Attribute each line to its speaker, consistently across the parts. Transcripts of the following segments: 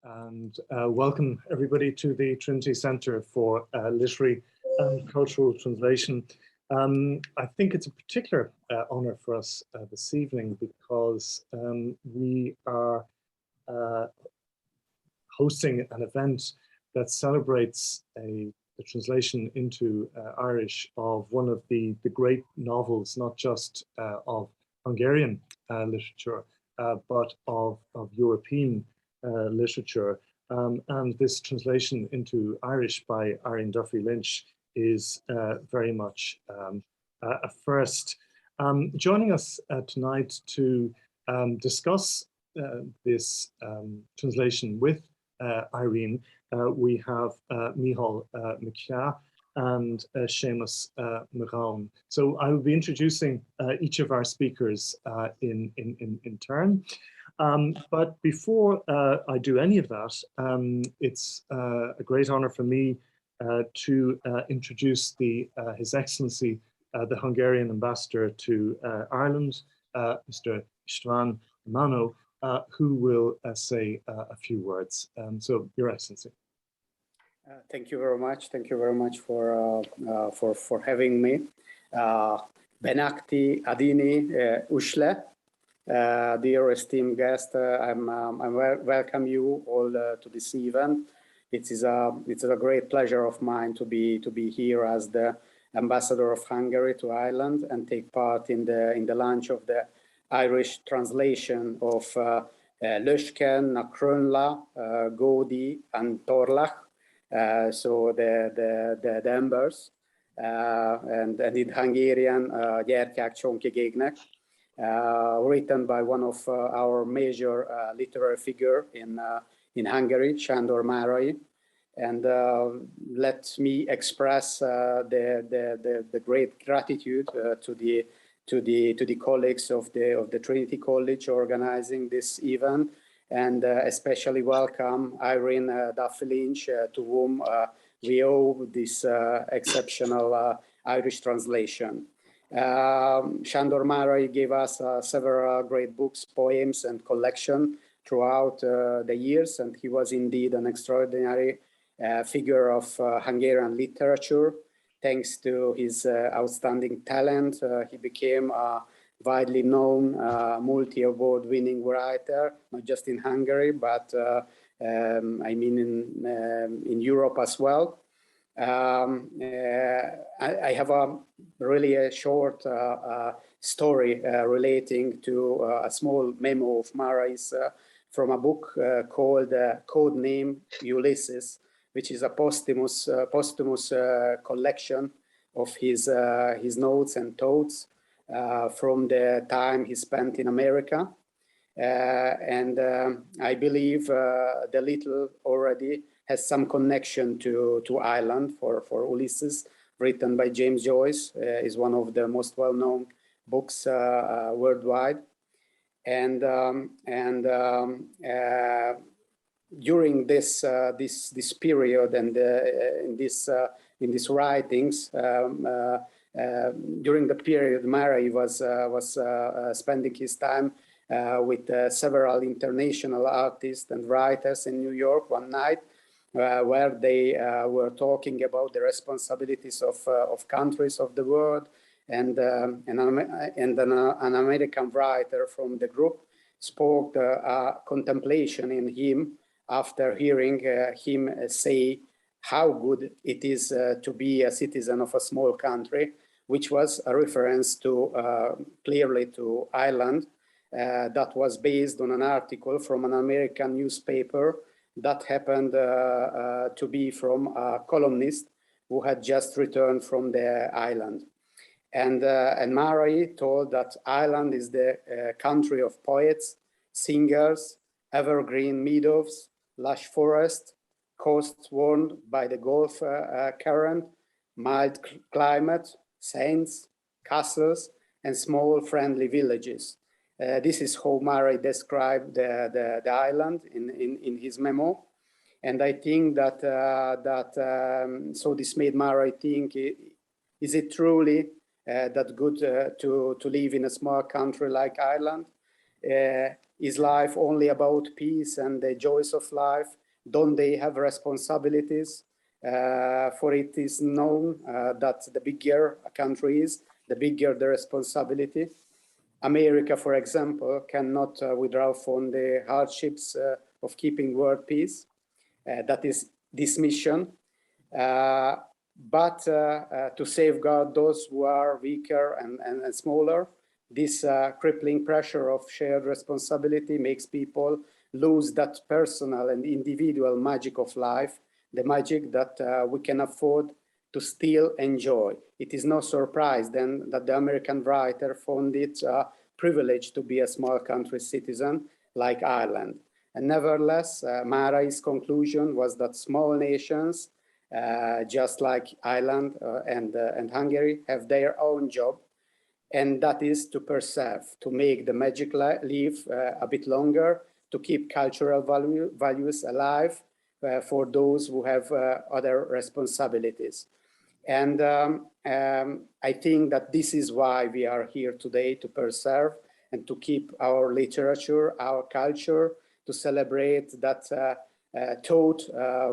Speaker 1: and welcome everybody to the Trinity Centre for Literary and Cultural Translation. I think it's a particular honour for us this evening because we are hosting an event that celebrates the translation into Irish of one of the great novels, not just of Hungarian literature, but of European literature. And this translation into Irish by Irene Duffy Lynch is very much a first. Joining us tonight to discuss this translation with Irene, we have Mícheál and Séamus Marown. So I will be introducing each of our speakers in turn. But before I do any of that, it's a great honor for me to introduce His Excellency, the Hungarian Ambassador to Ireland, Mr. István Mano, who will say a few words. So, Your Excellency.
Speaker 2: Thank you very much. Thank you very much for having me. Benakti Adini Ushle, dear esteemed guest, I welcome you all to this event. It's a great pleasure of mine to be here as the ambassador of Hungary to Ireland and take part in the launch of the Irish translation of Loisceann, Coinnle, Gódi, and tÓrlach. So the Embers, and in Hungarian, gyertyák, csonkig, égnek, written by one of our major literary figure in Hungary, Sándor Márai. And let me express the great gratitude to the colleagues of the Trinity College organizing this event. And especially welcome Irene Duffy Lynch, to whom we owe this exceptional Irish translation. Sándor Márai gave us several great books, poems, and collection throughout the years, and he was indeed an extraordinary figure of Hungarian literature. Thanks to his outstanding talent, he became widely known multi-award-winning writer, not just in Hungary, but I mean in Europe as well. I have a really short story relating to a small memo of Márai's from a book called Codename Ulysses, which is a posthumous collection of his notes and thoughts from the time he spent in America. And I believe the little already has some connection to Ireland, for Ulysses, written by James Joyce, is one of the most well-known books worldwide. And during this period and in these writings, during the period, Márai was spending his time with several international artists and writers in New York one night, where they were talking about the responsibilities of countries of the world, and an American writer from the group spoke a contemplation in him after hearing him say how good it is to be a citizen of a small country, which was a reference to clearly to Ireland, that was based on an article from an American newspaper that happened to be from a columnist who had just returned from the island. And Márai told that Ireland is the country of poets, singers, evergreen meadows, lush forest, coasts warmed by the Gulf current, mild climate, saints, castles, and small friendly villages. This is how Márai described the island in his memo. And I think that, so this made Márai think, is it truly that good to live in a small country like Ireland? Is life only about peace and the joys of life? Don't they have responsibilities? For it is known that the bigger a country is, the bigger the responsibility. America, for example, cannot withdraw from the hardships of keeping world peace. That is this mission. But to safeguard those who are weaker and smaller, this crippling pressure of shared responsibility makes people lose that personal and individual magic of life, the magic that we can afford to still enjoy. It is no surprise then that the American writer found it a privilege to be a small country citizen like Ireland. And nevertheless, Márai's conclusion was that small nations, just like Ireland and Hungary, have their own job, and that is to preserve, to make the magic live a bit longer, to keep cultural values alive for those who have other responsibilities. And I think that this is why we are here today, to preserve and to keep our literature, our culture, to celebrate that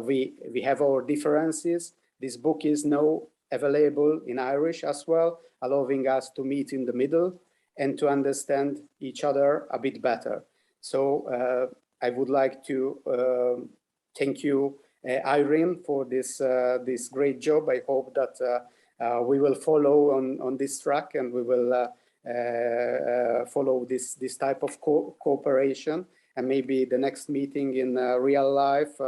Speaker 2: we have our differences. This book is now available in Irish as well, allowing us to meet in the middle and to understand each other a bit better. So I would like to thank you, Irene, for this great job. I hope that we will follow on this track, and we will follow this type of cooperation. And maybe the next meeting in real life,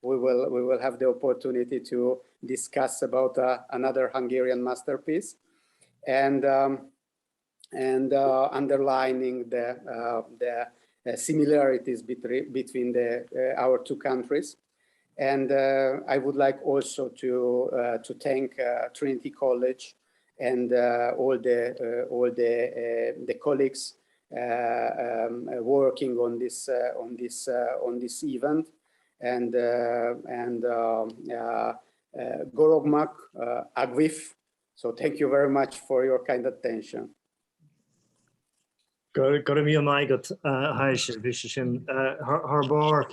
Speaker 2: we will have the opportunity to discuss about another Hungarian masterpiece, and underlining the similarities between our two countries. And I would like also to thank Trinity College and all the colleagues working on this event, and Gorogmak Agvif. So thank you very much for your kind attention.
Speaker 1: Got me on my gut. Hi, Vishishin. Harbar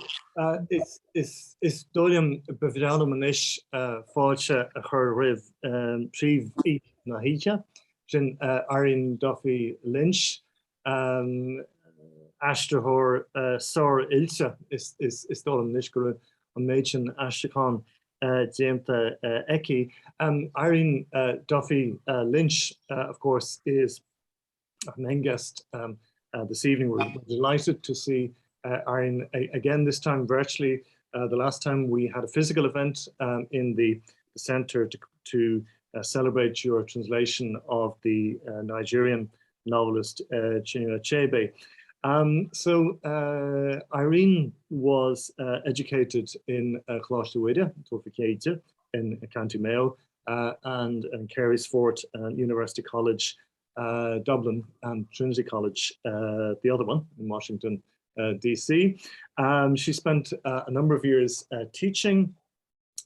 Speaker 1: is Dolium Bevidalum Nish Falcha her riv Triv E Nahicha, Jin Irene Duffy Lynch, Ashtrahor Sor Ilcha is Dolum Nishguru on Machin Ashtakon Jamta Eki. Irene Duffy Lynch, of course, is our main guest this evening. We're delighted to see Irene again, this time virtually. The last time we had a physical event in the center to celebrate your translation of the Nigerian novelist Chinua Achebe. So Irene was educated in Cloisterwida, Torficaita, in County Mayo, and Carysfort University College, Dublin, and Trinity College, the other one in Washington, DC. She spent a number of years teaching,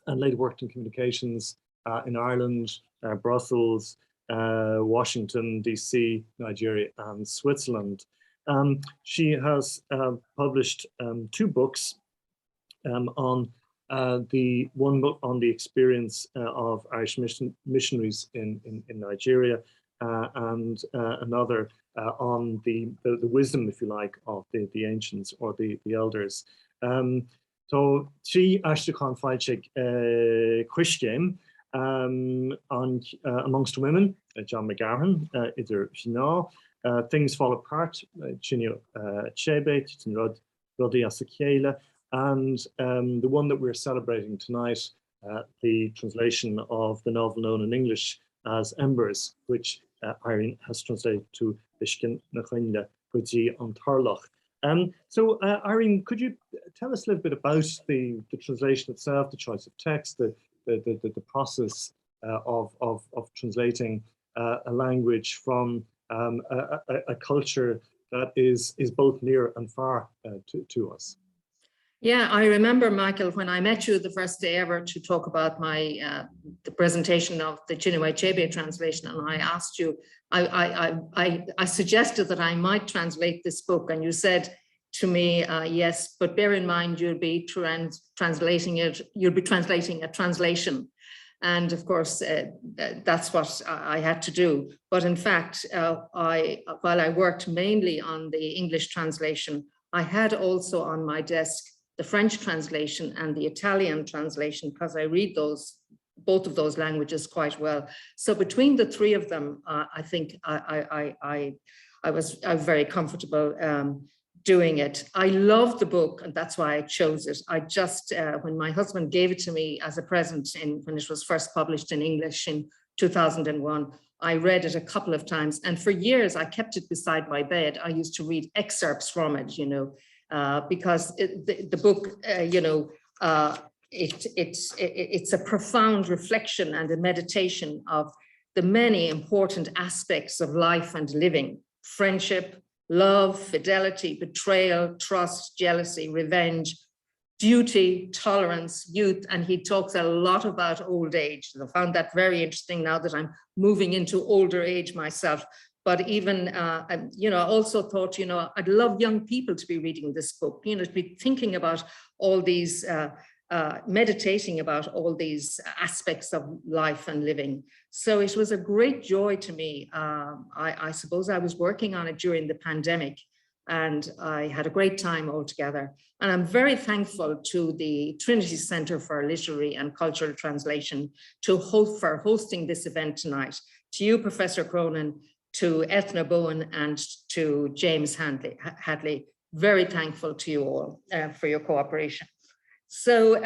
Speaker 1: and later worked in communications in Ireland, Brussels, Washington, DC, Nigeria, and Switzerland. She has published 2 books on the one book on the experience of Irish missionaries in Nigeria, and another on the wisdom, if you like, of the ancients or the elders. So she Ashtakon Fajchik Christian amongst women, John McGarhan, either Shina, Things Fall Apart, Chinua Achebe, Rodi Asakela, and the one that we're celebrating tonight, the translation of the novel known in English as Embers, which Irene has translated to Bishkin na Coinnle, Guji on tÓrlach. So Irene, could you tell us a little bit about the translation itself, the choice of text, the process of translating a language from a culture that is both near and far to us?
Speaker 3: Yeah, I remember, Michael, when I met you the first day ever to talk about my the presentation of the Chinua Achebe translation, and I asked you, I suggested that I might translate this book, and you said to me, yes, but bear in mind, you'll be translating it, you'll be translating a translation. And of course, that's what I had to do. But in fact, while I worked mainly on the English translation, I had also on my desk the French translation and the Italian translation, because I read both of those languages quite well. So between the three of them, I think I was very comfortable doing it. I love the book, and that's why I chose it. I just, when my husband gave it to me as a present when it was first published in English in 2001, I read it a couple of times, and for years I kept it beside my bed. I used to read excerpts from it, you know, because the book, you know, it's a profound reflection and a meditation of the many important aspects of life and living: friendship, love, fidelity, betrayal, trust, jealousy, revenge, duty, tolerance, youth. And he talks a lot about old age. And I found that very interesting now that I'm moving into older age myself. But even, you know, I also thought, you know, I'd love young people to be reading this book, you know, to be thinking about all these, meditating about all these aspects of life and living. So it was a great joy to me. I suppose I was working on it during the pandemic, and I had a great time altogether. And I'm very thankful to the Trinity Centre for Literary and Cultural Translation for hosting this event tonight. To you, Professor Cronin, to Ethna Bowen, and to James Hadley. Very thankful to you all for your cooperation. So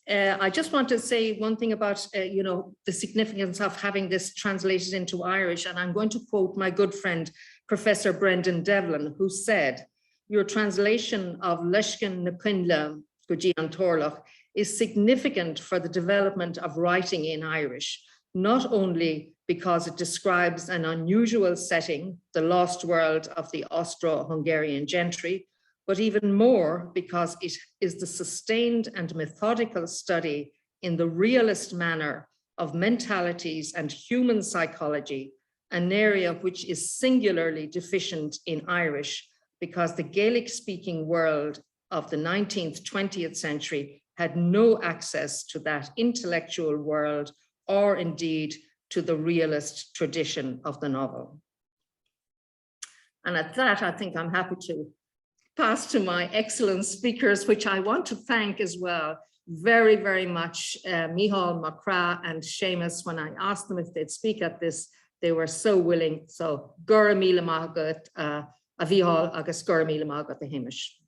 Speaker 3: I just want to say one thing about, you know, the significance of having this translated into Irish. And I'm going to quote my good friend, Professor Brendan Devlin, who said, "Your translation of Loisceann na Coinnle go tÓrlach is significant for the development of writing in Irish, not only because it describes an unusual setting, the lost world of the Austro-Hungarian gentry, but even more because it is the sustained and methodical study in the realist manner of mentalities and human psychology, an area which is singularly deficient in Irish because the Gaelic-speaking world of the 19th, 20th century had no access to that intellectual world or indeed to the realist tradition of the novel." And at that, I think I'm happy to pass to my excellent speakers, which I want to thank as well very, very much, Mícheál, Craith and Séamus. When I asked them if they'd speak at this, they were so willing. So, gura míle magat a Mícheál agus gura míle magat a Hamish.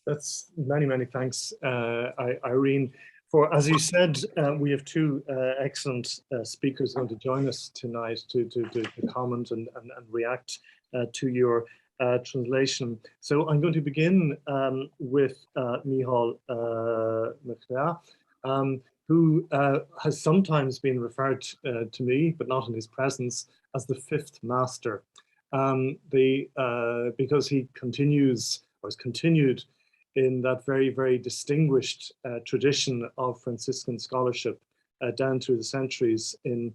Speaker 1: That's many thanks, Irene. For, as you said, we have two excellent speakers going to join us tonight to comment and react to your translation. So I'm going to begin with Mícheál who has sometimes been referred to me, but not in his presence, as the fifth master, because he continues, or has continued, in that very distinguished tradition of Franciscan scholarship down through the centuries in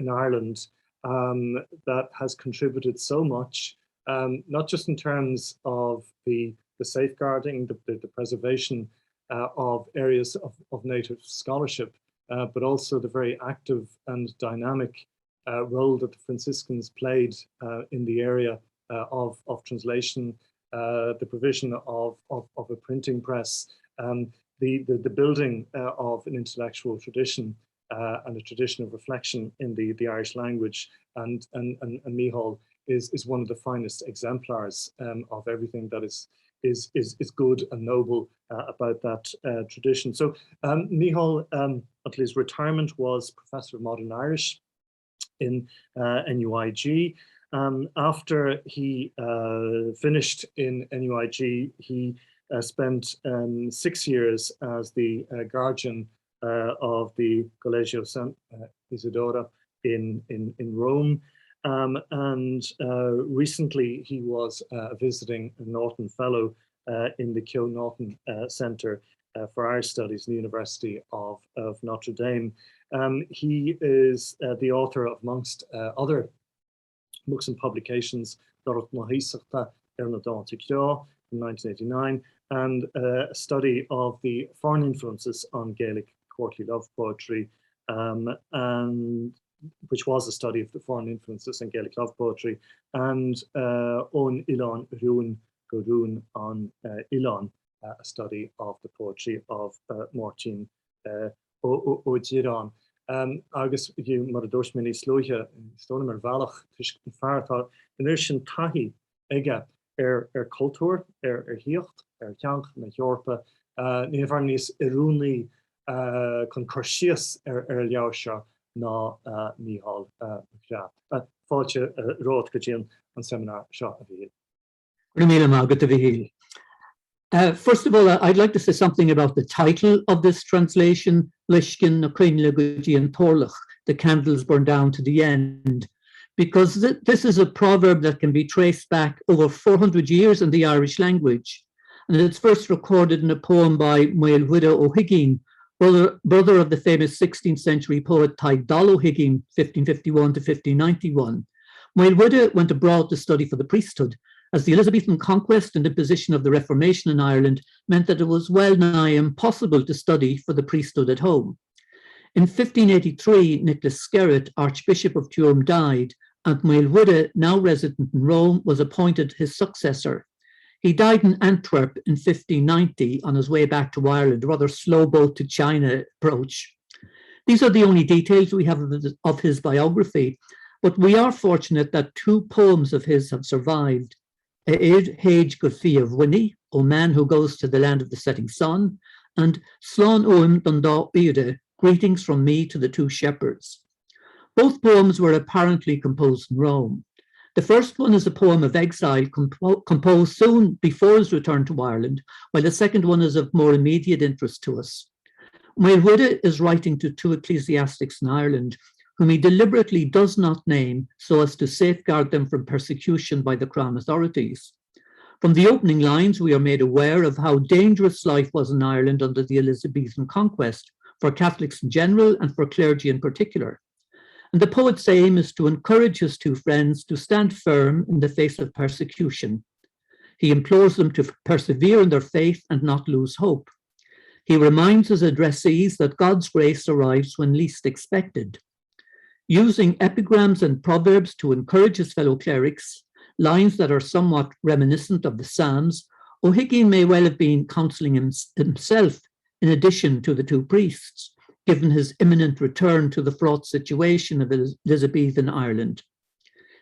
Speaker 1: Ireland, that has contributed so much, not just in terms of the safeguarding, the preservation of areas of native scholarship, but also the very active and dynamic role that the Franciscans played in the area of translation, the provision of a printing press, the building of an intellectual tradition and a tradition of reflection in the Irish language. And Mícheál is one of the finest exemplars of everything that is good and noble about that tradition. So Mícheál, until his retirement, was Professor of Modern Irish in NUIG. After he finished in NUIG, he spent 6 years as the guardian of the Collegio San Isidora in Rome. And recently he was visiting a Norton Fellow in the Keogh Norton Centre for Irish Studies in the University of Notre Dame. He is the author of, amongst other books and publications, Dórlach na híosaigheachta ar na dáta ceá, from 1989, and a study of the foreign influences on Gaelic courtly love poetry, and which was a study of the foreign influences on Gaelic love poetry, and on Ilan Rún Gorún on Ilan, a study of the poetry of Martin O'Giran. Agus you mar dúirt mé níos luaithe stóna mar bhealach tuis an fearrtá in sin taithí aige cultúr, hiocht, ceanch na Eorpa, ní bhar níos iúnaí chun chuir síos leabhar seo ná Mícheál fáilte rád go dtíon an seminar seo a bhí.
Speaker 4: First of all, I'd like to say something about the title of this translation, Loisceann na Coinnle and tÓrlach, the candles burn down to the end, because this is a proverb that can be traced back over 400 years in the Irish language. And it's first recorded in a poem by Mícheál O'Higgins, brother of the famous 16th century poet Tádal O'Higgins, 1551 to 1591. Mícheál went abroad to study for the priesthood, as the Elizabethan conquest and imposition of the Reformation in Ireland meant that it was well nigh impossible to study for the priesthood at home. In 1583, Nicholas Skerritt, Archbishop of Tuam, died, and Mícheál, now resident in Rome, was appointed his successor. He died in Antwerp in 1590 on his way back to Ireland, a rather slow boat to China approach. These are the only details we have of his biography, but we are fortunate that two poems of his have survived. Hage Gurfi of Winnie, O Man Who Goes to the Land of the Setting Sun, and Slán Oim Dundá Ide, Greetings from Me to the Two Shepherds. Both poems were apparently composed in Rome. The first one is a poem of exile composed soon before his return to Ireland, while the second one is of more immediate interest to us. Mícheál is writing to two ecclesiastics in Ireland, whom he deliberately does not name so as to safeguard them from persecution by the Crown authorities. From the opening lines, we are made aware of how dangerous life was in Ireland under the Elizabethan conquest, for Catholics in general and for clergy in particular. And the poet's aim is to encourage his two friends to stand firm in the face of persecution. He implores them to persevere in their faith and not lose hope. He reminds his addressees that God's grace arrives when least expected. Using epigrams and proverbs to encourage his fellow clerics, lines that are somewhat reminiscent of the Psalms, O'Higgins may well have been counselling himself in addition to the two priests, given his imminent return to the fraught situation of Elizabethan Ireland.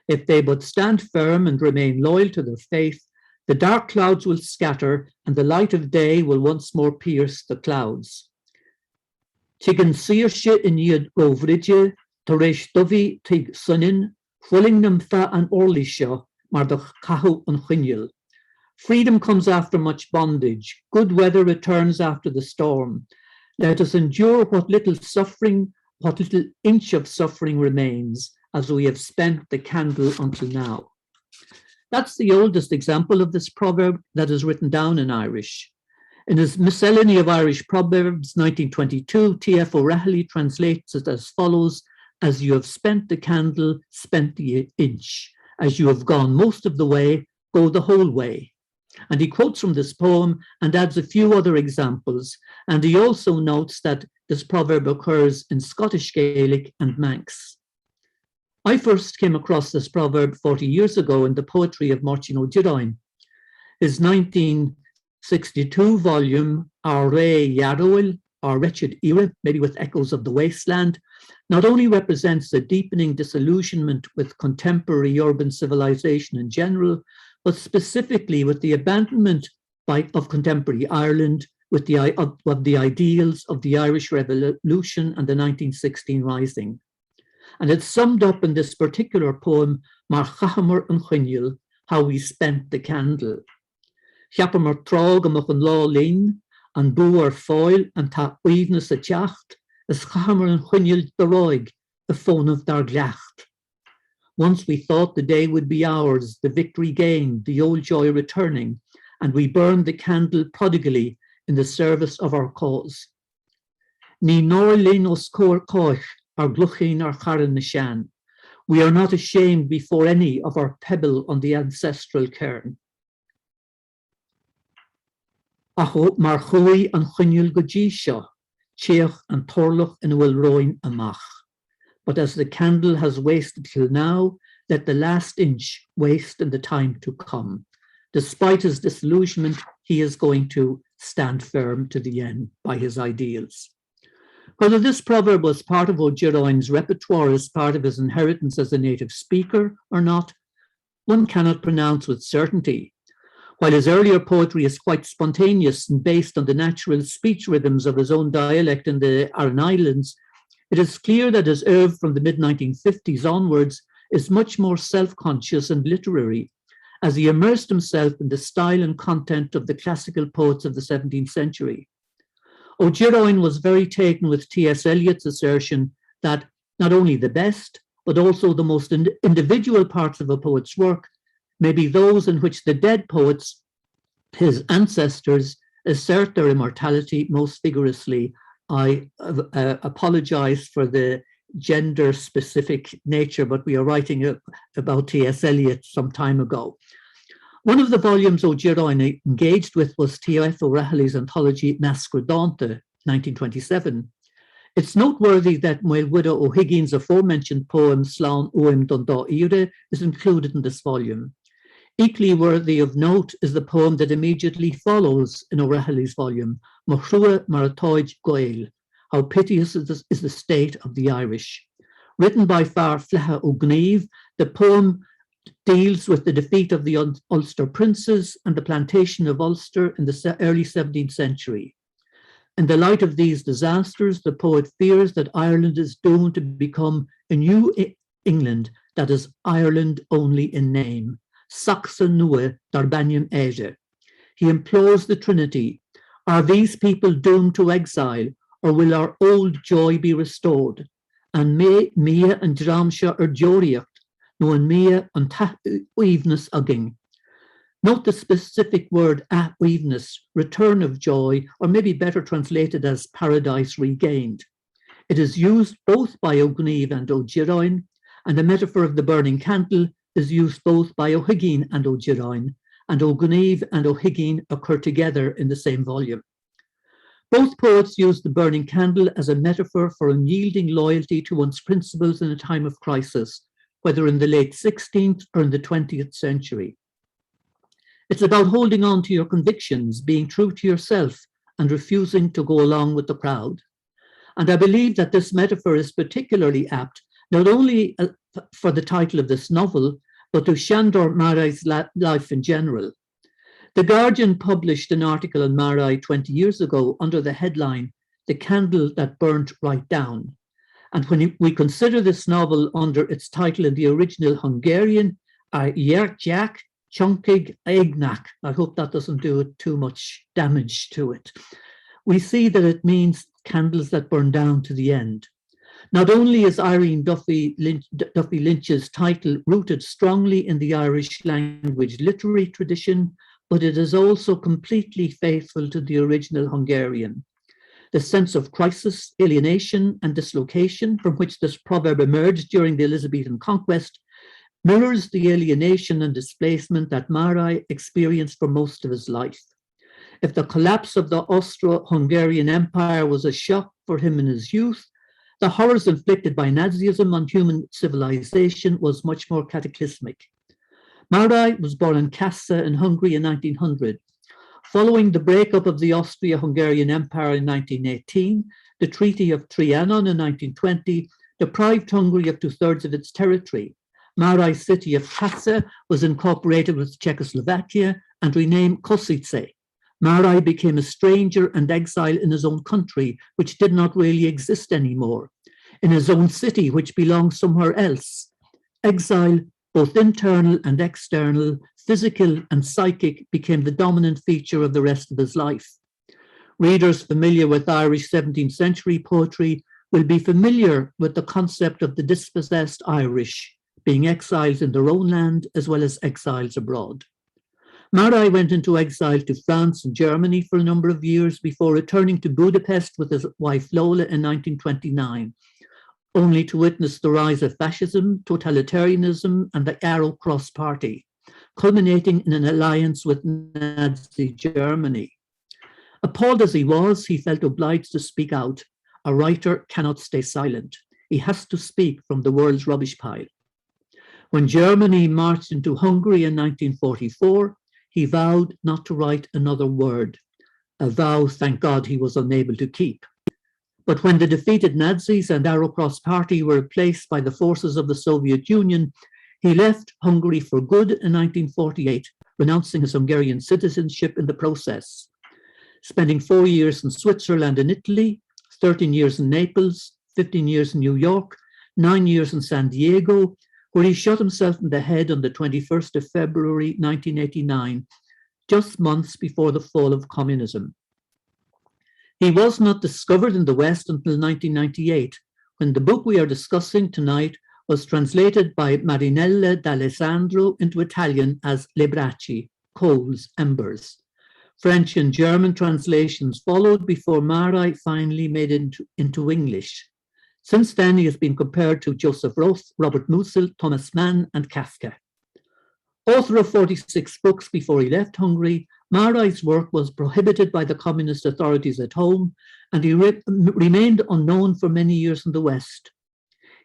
Speaker 4: If they but stand firm and remain loyal to their faith, the dark clouds will scatter and the light of day will once more pierce the clouds. Tigan Searshe in Yad Govridje, Taresh Dovi Tig Sunin, Fullingnam Fa and Orlisha, Mardach Kahu and Coinnle. Freedom comes after much bondage. Good weather returns after the storm. Let us endure what little suffering, what little inch of suffering remains, as we have spent the candle until now. That's the oldest example of this proverb that is written down in Irish. In his Miscellany of Irish Proverbs, 1922, T.F. O'Reilly translates it as follows: as you have spent the candle, spent the inch. As you have gone most of the way, go the whole way. And he quotes from this poem and adds a few other examples. And he also notes that this proverb occurs in Scottish Gaelic and Manx. I first came across this proverb 40 years ago in the poetry of Martin O'Giran. His 1962 volume, Our Ray Yarrow, Our Wretched Era, maybe with echoes of the wasteland, not only represents a deepening disillusionment with contemporary urban civilization in general, but specifically with the abandonment of contemporary Ireland, with the ideals of the Irish Revolution and the 1916 Rising. And it's summed up in this particular poem, Mar Chahamar and Coinnle, How We Spent the Candle. Chiapamar trog amach an lá lin, an bú ar fáil an tá uivnas a teacht, as Chahamar and Coinnle the roig, the phone of dar gleacht. Once we thought the day would be ours, the victory gained, the old joy returning, and we burned the candle prodigally in the service of our cause. Ní nor lin os cór coich, our gluchin our charan nishan. We are not ashamed before any of our pebble on the ancestral cairn. Acho mar chuaigh an Coinnle go dtí seo, Tíoch an tÓrlach in bhfuil roin amach. But as the candle has wasted till now, let the last inch waste in the time to come. Despite his disillusionment, he is going to stand firm to the end by his ideals. Whether this proverb was part of O'Geroin's repertoire as part of his inheritance as a native speaker or not, one cannot pronounce with certainty. While his earlier poetry is quite spontaneous and based on the natural speech rhythms of his own dialect in the Aran Islands, it is clear that his oeuvre from the mid-1950s onwards is much more self-conscious and literary, as he immersed himself in the style and content of the classical poets of the 17th century. O'Geroin was very taken with T.S. Eliot's assertion that not only the best, but also the most individual parts of a poet's work may be those in which the dead poets, his ancestors, assert their immortality most vigorously. I apologize for the gender-specific nature, but we are writing about T.S. Eliot some time ago. One of the volumes O'Geroin engaged with was T.F. O'Reilly's anthology Mascredonta, 1927. It's noteworthy that Moel Widow O'Higgins's aforementioned poem Slán Oim Dundá Ire is included in this volume. Equally worthy of note is the poem that immediately follows in O'Reilly's volume, Morrua Maratóid Gael, How Piteous is the State of the Irish. Written by Fear Flecha O'Gnieve, the poem deals with the defeat of the Ulster princes and the plantation of Ulster in the early 17th century. In the light of these disasters, the poet fears that Ireland is doomed to become a new England that is Ireland only in name. Saxa nua darbanium ege. He implores the Trinity, are these people doomed to exile, or will our old joy be restored? And mia and dramsha joriacht, no and mia and weaveness again. Note the specific word weaveness, return of joy, or maybe better translated as paradise regained. It is used both by O'Gnieve and O'Geroin, and the metaphor of the burning candle is used both by O'Higgins and O'Geroin, and O'Gnieve and O'Higgins occur together in the same volume. Both poets use the burning candle as a metaphor for unyielding loyalty to one's principles in a time of crisis, whether in the late 16th or in the 20th century. It's about holding on to your convictions, being true to yourself, and refusing to go along with the crowd. And I believe that this metaphor is particularly apt, not only for the title of this novel, but to Sándor Márai's life in general. The Guardian published an article on Márai 20 years ago under the headline, The Candle That Burnt Right Down. And when we consider this novel under its title in the original Hungarian, gyertyák, csonkig, égnek, I hope that doesn't do too much damage to it, we see that it means candles that burn down to the end. Not only is Irene Duffy Lynch's title rooted strongly in the Irish language literary tradition, but it is also completely faithful to the original Hungarian. The sense of crisis, alienation, and dislocation from which this proverb emerged during the Elizabethan conquest mirrors the alienation and displacement that Márai experienced for most of his life. If the collapse of the Austro-Hungarian Empire was a shock for him in his youth, the horrors inflicted by Nazism on human civilization was much more cataclysmic. Márai was born in Kassa in Hungary in 1900. Following the breakup of the Austro-Hungarian Empire in 1918, the Treaty of Trianon in 1920 deprived Hungary of 2/3 of its territory. Márai's city of Kassa was incorporated with Czechoslovakia and renamed Košice. Márai became a stranger and exile in his own country, which did not really exist anymore, in his own city, which belonged somewhere else. Exile, both internal and external, physical and psychic, became the dominant feature of the rest of his life. Readers familiar with Irish 17th century poetry will be familiar with the concept of the dispossessed Irish being exiles in their own land as well as exiles abroad. Márai went into exile to France and Germany for a number of years before returning to Budapest with his wife Lola in 1929, only to witness the rise of fascism, totalitarianism, and the Arrow Cross Party, culminating in an alliance with Nazi Germany. Appalled as he was, he felt obliged to speak out. A writer cannot stay silent. He has to speak from the world's rubbish pile. When Germany marched into Hungary in 1944, he vowed not to write another word, a vow, thank God, he was unable to keep. But when the defeated Nazis and Arrow Cross Party were replaced by the forces of the Soviet Union, he left Hungary for good in 1948, renouncing his Hungarian citizenship in the process. Spending 4 years in Switzerland and Italy, 13 years in Naples, 15 years in New York, 9 years in San Diego, where he shot himself in the head on the 21st of February 1989, just months before the fall of communism. He was not discovered in the West until 1998, when the book we are discussing tonight was translated by Marinella D'Alessandro into Italian as Le Bracci, Coals, Embers. French and German translations followed before Márai finally made it into English. Since then, he has been compared to Joseph Roth, Robert Musil, Thomas Mann, and Kafka. Author of 46 books before he left Hungary, Márai's work was prohibited by the communist authorities at home, and he remained unknown for many years in the West.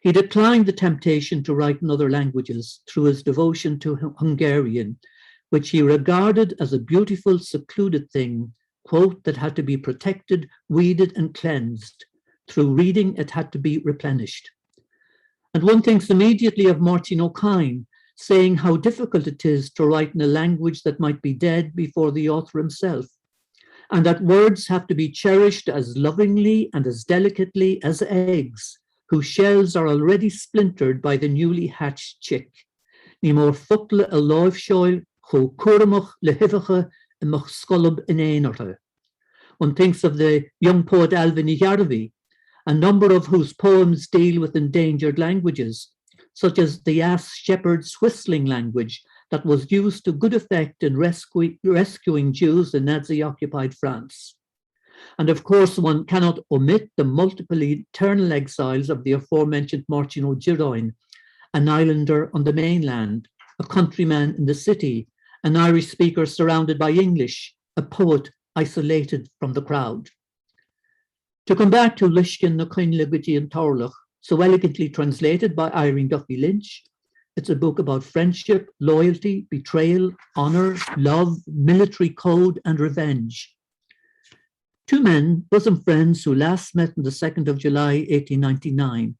Speaker 4: He declined the temptation to write in other languages through his devotion to Hungarian, which he regarded as a beautiful, secluded thing, quote, that had to be protected, weeded, and cleansed. Through reading, it had to be replenished. And one thinks immediately of Martin O'Kine, saying how difficult it is to write in a language that might be dead before the author himself, and that words have to be cherished as lovingly and as delicately as eggs, whose shells are already splintered by the newly hatched chick. Ní mór focle a láimhseoil, cho cuaramach le hifacha imach scollab in éonartha. One thinks of the young poet Alvin Yarvi, a number of whose poems deal with endangered languages, such as the ass shepherd's whistling language that was used to good effect in rescuing Jews in Nazi-occupied France. And of course, one cannot omit the multiple eternal exiles of the aforementioned Martin O'Giroin, an islander on the mainland, a countryman in the city, an Irish speaker surrounded by English, a poet isolated from the crowd. To come back to Loisceann na Coinnle and tÓrlach, so elegantly translated by Irene Duffy Lynch, it's a book about friendship, loyalty, betrayal, honor, love, military code, and revenge. Two men, bosom friends, who last met on the 2nd of July, 1899.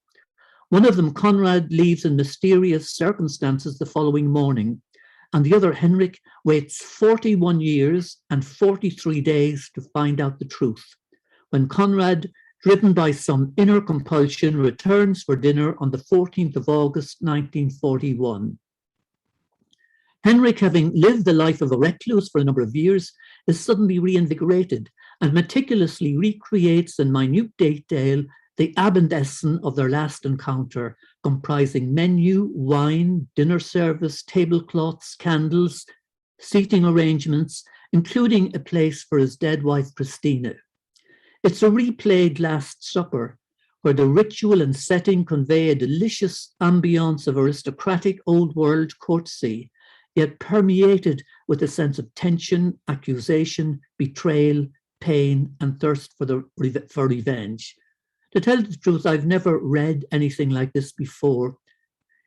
Speaker 4: One of them, Conrad, leaves in mysterious circumstances the following morning, and the other, Henrik, waits 41 years and 43 days to find out the truth, when Conrad, driven by some inner compulsion, returns for dinner on the 14th of August, 1941. Henrik, having lived the life of a recluse for a number of years, is suddenly reinvigorated and meticulously recreates in minute detail the Abendessen of their last encounter, comprising menu, wine, dinner service, tablecloths, candles, seating arrangements, including a place for his dead wife, Christina. It's a replayed Last Supper, where the ritual and setting convey a delicious ambience of aristocratic old world courtesy, yet permeated with a sense of tension, accusation, betrayal, pain, and thirst for revenge. To tell the truth, I've never read anything like this before.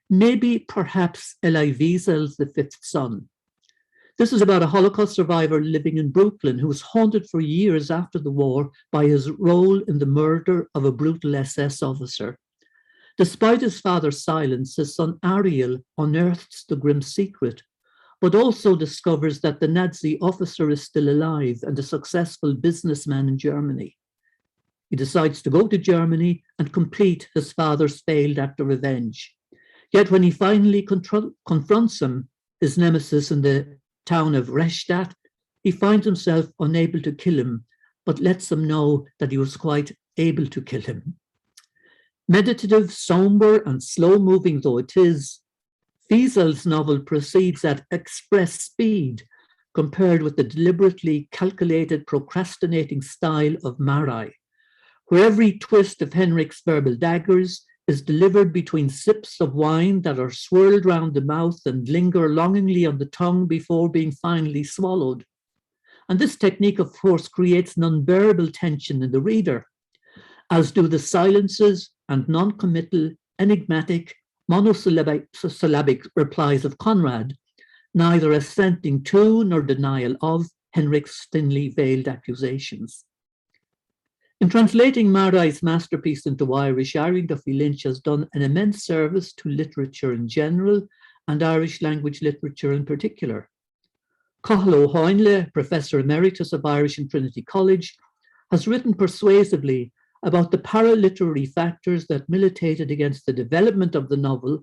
Speaker 4: Maybe, perhaps, Elie Wiesel's The Fifth Son. This is about a Holocaust survivor living in Brooklyn who was haunted for years after the war by his role in the murder of a brutal SS officer. Despite his father's silence, his son Ariel unearths the grim secret, but also discovers that the Nazi officer is still alive and a successful businessman in Germany. He decides to go to Germany and complete his father's failed act of revenge. Yet when he finally confronts him, his nemesis in the town of Rechstadt, he finds himself unable to kill him, but lets him know that he was quite able to kill him. Meditative, somber, and slow-moving though it is, Wiesel's novel proceeds at express speed compared with the deliberately calculated, procrastinating style of Márai, where every twist of Henrik's verbal daggers is delivered between sips of wine that are swirled round the mouth and linger longingly on the tongue before being finally swallowed. And this technique, of course, creates an unbearable tension in the reader, as do the silences and non-committal, enigmatic, monosyllabic replies of Conrad, neither assenting to nor denial of Henrik's thinly veiled accusations. In translating Márai's masterpiece into Irish, Irene Duffy Lynch has done an immense service to literature in general and Irish language literature in particular. Coinnle, Professor Emeritus of Irish in Trinity College, has written persuasively about the paraliterary factors that militated against the development of the novel,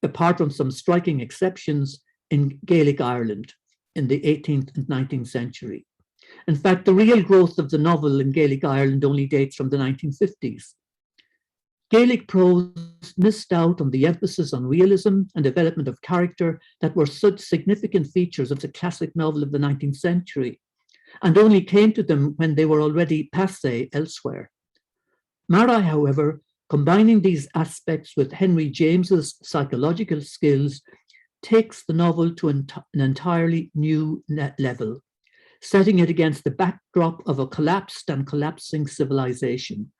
Speaker 4: apart from some striking exceptions, in Gaelic Ireland in the 18th and 19th century. In fact, the real growth of the novel in Gaelic Ireland only dates from the 1950s. Gaelic prose missed out on the emphasis on realism and development of character that were such significant features of the classic novel of the 19th century, and only came to them when they were already passé elsewhere. Márai, however, combining these aspects with Henry James's psychological skills, takes the novel to an entirely new level, setting it against the backdrop of a collapsed and collapsing civilization.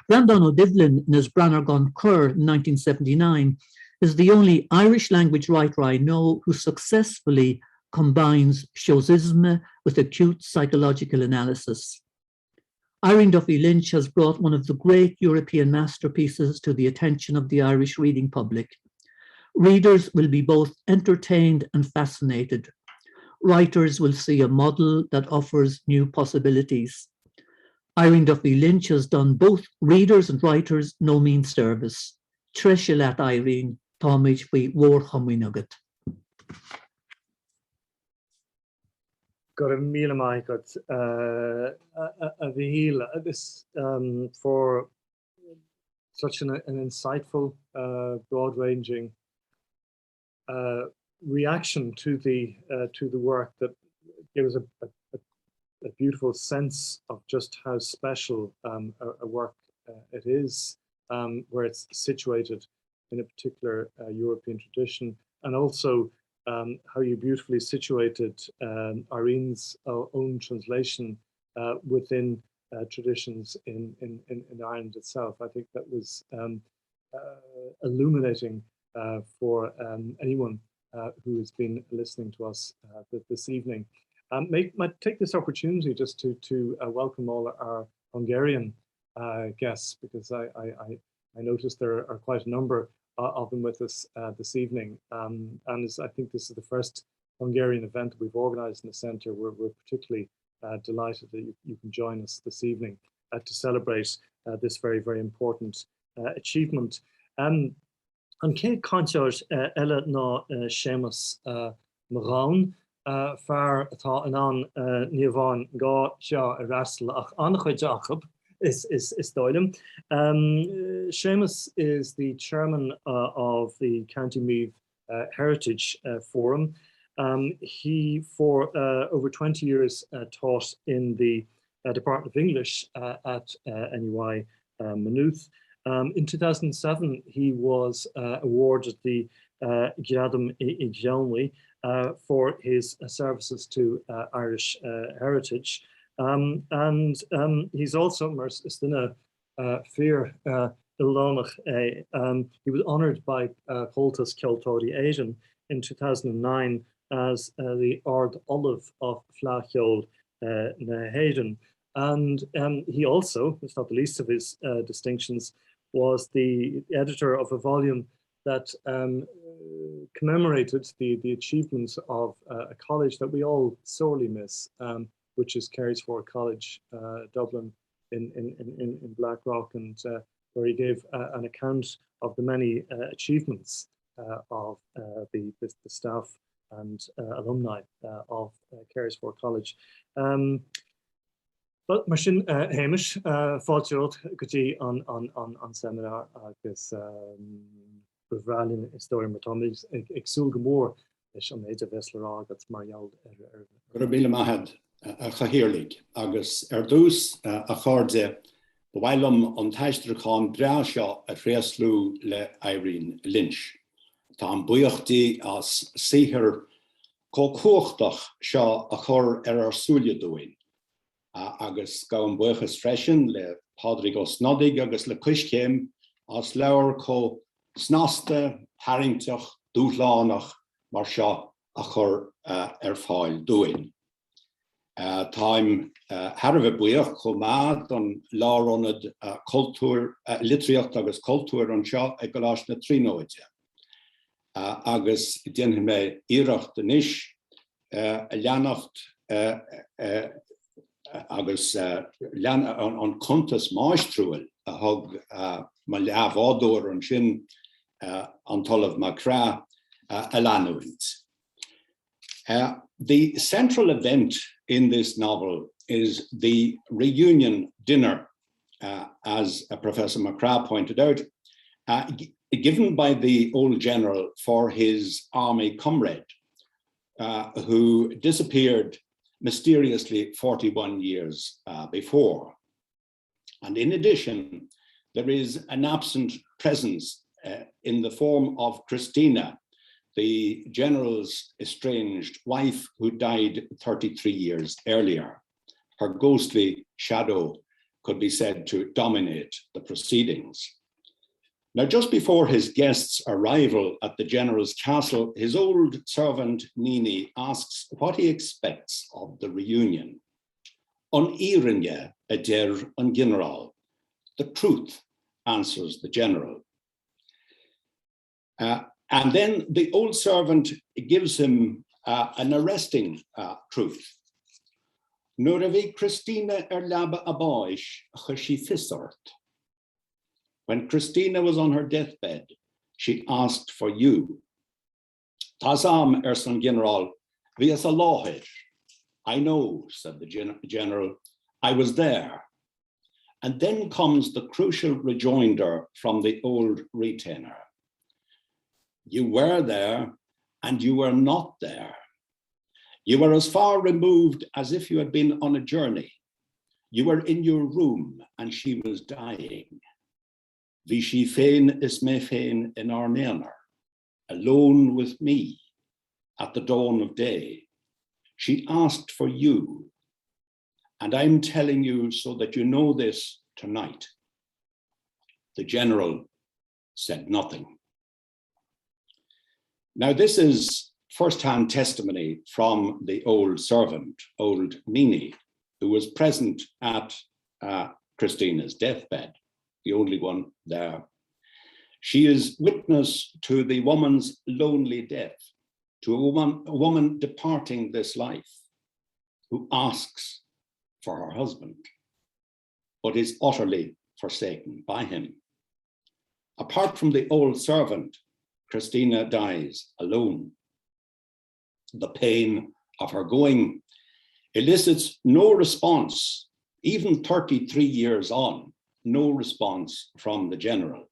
Speaker 4: Brendan O'Divlin, in his Branner Gon Cur in 1979, is the only Irish language writer I know who successfully combines chosisme with acute psychological analysis. Irene Duffy Lynch has brought one of the great European masterpieces to the attention of the Irish reading public. Readers will be both entertained and fascinated. Writers will see a model that offers new possibilities. Irene Duffy Lynch has done both readers and writers no mean service. Treshilat Irene, Tomich we war hominugget.
Speaker 1: Got a meal my got a vihila. This for such an insightful, broad-ranging reaction to the work that gives a beautiful sense of just how special a work it is, where it's situated in a particular European tradition, and also how you beautifully situated Irene's own translation within traditions in Ireland itself. I think that was illuminating for anyone who has been listening to us this evening. Might take this opportunity just to welcome all our Hungarian guests, because I noticed there are quite a number of them with us this evening. And I think this is the first Hungarian event that we've organized in the centre. We're particularly delighted that you can join us this evening to celebrate this very, very important achievement. An cé canteoir eile ná Séamus Marán fear atá an níomháin gá seo a wrestle ach annach chuid is Doilem. Séamus is the chairman of the County Meath Heritage Forum. He, for over 20 years, taught in the Department of English at NUI Maynooth. In 2007, he was awarded the gyertyák Janeway for his services to Irish heritage. And he's also fear he was honored by Holtas Keltori Asian in 2009 as the Ard Olive of Flachiol na Hayden. And he also, it's not the least of his distinctions, was the editor of a volume that commemorated the achievements of a college that we all sorely miss, which is Carysford College, Dublin in Blackrock, and where he gave an account of the many achievements of the staff and alumni of Carysford College. But Martin Hamish fáilte gotí an seminar agus bhreailín istóir matáid ag súil go mór leis an méid a bheslárá agus marall
Speaker 5: Gur bíle maithad a chahirirlig agus dús a cháde bhhailm an taisteachán breá seo a phréaslú le Irene Lynch. Tá an buíochtaí as saothar Có cuachtach seo a chur súile dúin, agus go an buchas freisin le pádraig os nodig agus le cuiscéim as leabhar có snásta, haringteach, dúshlánach mar seo a chur fáil dúin. Táim Harbh buíoch chomh maith don lárónad cultúr, litríocht agus cultúr an seo ag go leis na tríóide. Agus déanfaidh mé iirecht anois a leannacht agus an contas máistrúil a thug má leabhádóir an sin an talamh má Craith a leanúint. The central event in this novel is the reunion dinner, as Professor McCrath pointed out, given by the old general for his army comrade, who disappeared mysteriously 41 years before. And in addition, there is an absent presence in the form of Christina, the general's estranged wife who died 33 years earlier. Her ghostly shadow could be said to dominate the proceedings. Now, just before his guest's arrival at the general's castle, his old servant Nini asks what he expects of the reunion. On Irene adir an general, the truth, answers the general. And then the old servant gives him an arresting truth. Nuair a bhí Christina leaba a báis chu sí fisort. When Christina was on her deathbed, she asked for you. Tásam san general, bhí as a láthir. I know, said the general, I was there. And then comes the crucial rejoinder from the old retainer. You were there and you were not there. You were as far removed as if you had been on a journey. You were in your room and she was dying. Bhí sí féin is mé féin in Arnéanar, alone with me at the dawn of day. She asked for you, and I'm telling you so that you know this tonight. The general said nothing. Now, this is first-hand testimony from the old servant, old Nini, who was present at Christina's deathbed, the only one there. She is witness to the woman's lonely death, to a woman departing this life, who asks for her husband, but is utterly forsaken by him. Apart from the old servant, Christina dies alone. The pain of her going elicits no response, even 33 years on, no response from the general.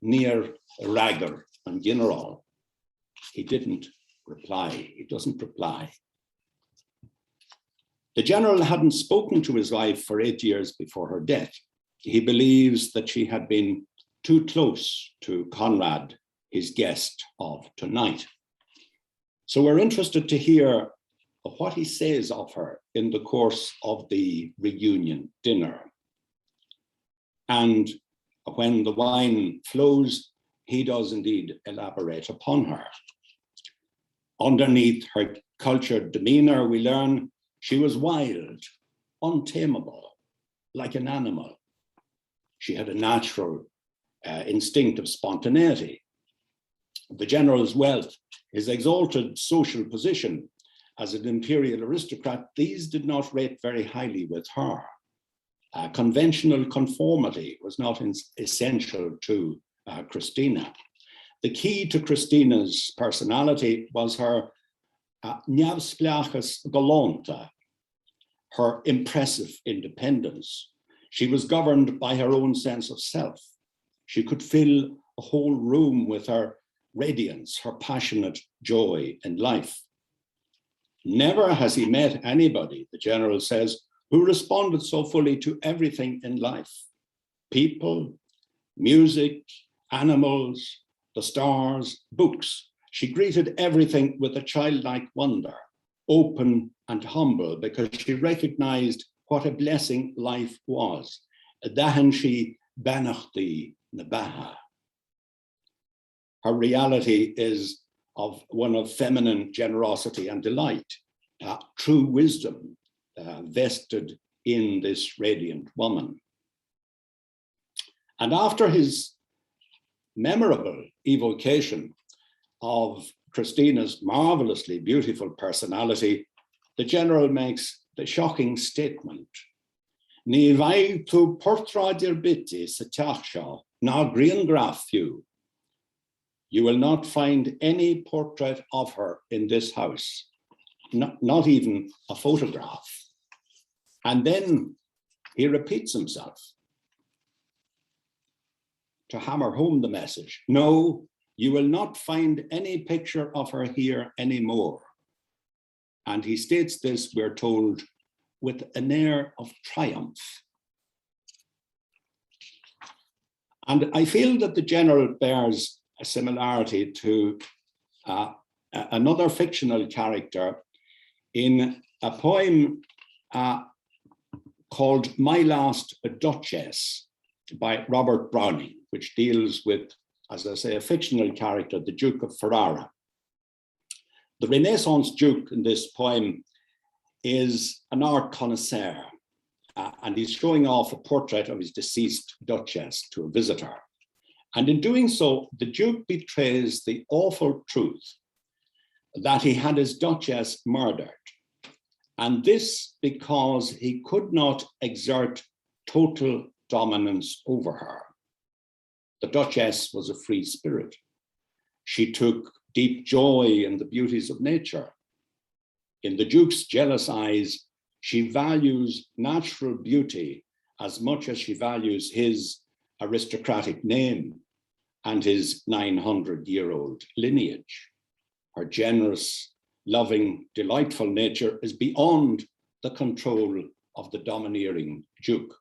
Speaker 5: Near Ragger and General. He didn't reply, he doesn't reply. The general hadn't spoken to his wife for 8 years before her death. He believes that she had been too close to Conrad, his guest of tonight. So we're interested to hear what he says of her in the course of the reunion dinner. And when the wine flows, he does indeed elaborate upon her. Underneath her cultured demeanor, we learn she was wild, untamable, like an animal. She had a natural instinct of spontaneity. The general's wealth, his exalted social position as an imperial aristocrat, these did not rate very highly with her. Conventional conformity was not essential to Christina. The key to Christina's personality was her neamhspliachas galanta, her impressive independence. She was governed by her own sense of self. She could fill a whole room with her radiance, her passionate joy in life. Never has he met anybody, the general says, who responded so fully to everything in life. People, music, animals, the stars, books, She greeted everything with a childlike wonder, open and humble, because she recognized what a blessing life was. Dahan she banachti nabaha. Her reality is of one of feminine generosity and delight, true wisdom vested in this radiant woman. And after his memorable evocation of Christina's marvelously beautiful personality, the general makes the shocking statement: Ní bhaidh tú portráidir biti sa teach seo, ná grian graf fiú. You will not find any portrait of her in this house, not even a photograph. And then he repeats himself to hammer home the message. No, you will not find any picture of her here anymore. And he states this, we're told, with an air of triumph. And I feel that the general bears a similarity to another fictional character in a poem called My Last Duchess by Robert Browning, which deals with, as I say, a fictional character, the Duke of Ferrara. The Renaissance Duke in this poem is an art connoisseur, and he's showing off a portrait of his deceased Duchess to a visitor. And in doing so, the Duke betrays the awful truth that he had his Duchess murdered. And this because he could not exert total dominance over her. The Duchess was a free spirit. She took deep joy in the beauties of nature. In the Duke's jealous eyes, she values natural beauty as much as she values his aristocratic name and his 900-year-old lineage. Her generous, loving, delightful nature is beyond the control of the domineering Duke.